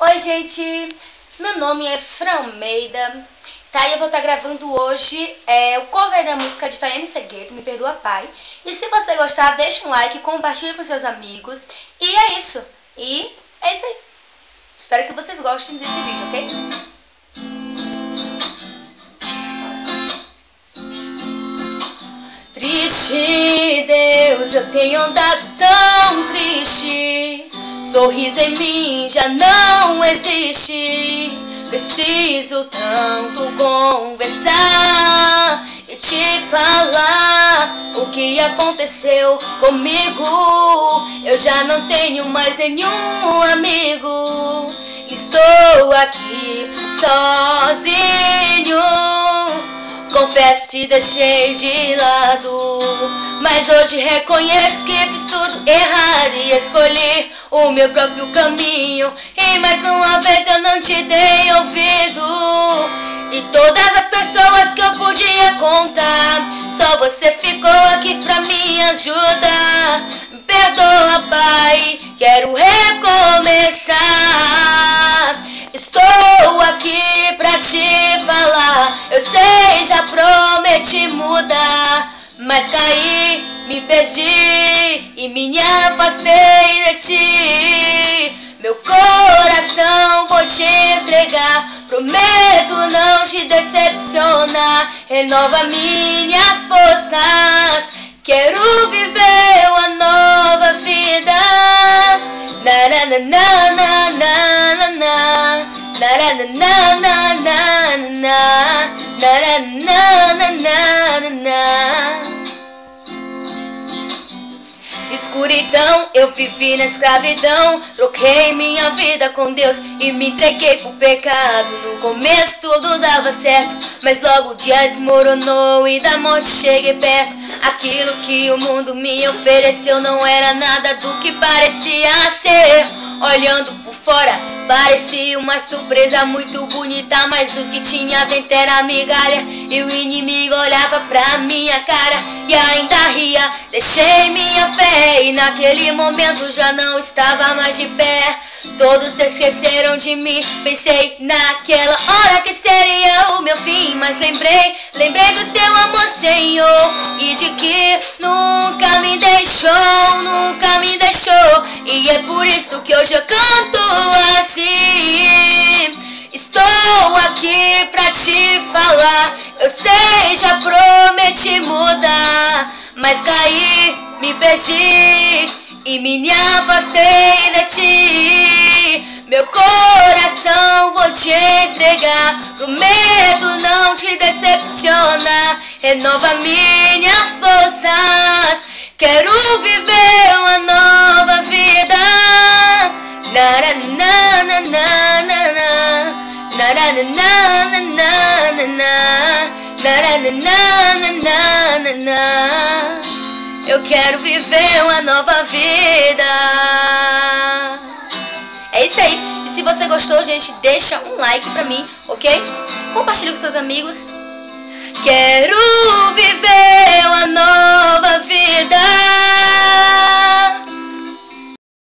Oi, gente, meu nome é Fran Almeida, tá? E eu vou estar gravando hoje o cover da música de Tayane Segueto, Me Perdoa Pai. E se você gostar, deixa um like, compartilha com seus amigos. E é isso. E é isso aí. Espero que vocês gostem desse vídeo, ok? Triste, Deus, eu tenho andado tão triste. Sorriso em mim já não existe. Preciso tanto conversar e te falar o que aconteceu comigo. Eu já não tenho mais nenhum amigo. Estou aqui sozinho. Confesso, te deixei de lado, mas hoje reconheço que fiz tudo errado e escolhi o meu próprio caminho. E mais uma vez eu não te dei ouvido. E todas as pessoas que eu podia contar, só você ficou aqui pra me ajudar. Me perdoa, Pai, quero recomeçar. Estou aqui pra te falar. Eu sei, já prometi mudar, mas caí, me perdi e me afastei de ti. Meu coração vou te entregar, prometo não te decepcionar. Renova minhas forças, quero viver uma nova vida. Na na na na na na na na na na na na na. Escuridão, eu vivi na escravidão. Troquei minha vida com Deus e me entreguei pro pecado. No começo tudo dava certo, mas logo o dia desmoronou e da morte cheguei perto. Aquilo que o mundo me ofereceu não era nada do que parecia ser. Olhando por fora, parecia uma surpresa muito bonita, mas o que tinha dentro era migalha. E o inimigo olhava pra minha cara e ainda ria. Deixei minha fé e naquele momento já não estava mais de pé. Todos se esqueceram de mim, pensei naquela hora que seria o meu fim. Mas lembrei do teu amor, Senhor, e de que nunca me deixou, nunca me deixou. E é por isso que hoje eu canto assim. Estou aqui pra te falar. Eu sei, já prometi mudar, mas caí, me perdi e me afastei de ti. Meu coração vou te entregar, prometo não te decepcionar. Renova minhas forças, quero viver uma nova vida. Na na na na na na na na na na na. Eu quero viver uma nova vida. É isso aí. E se você gostou, gente, deixa um like pra mim, ok? Compartilha com seus amigos. Quero viver uma nova vida.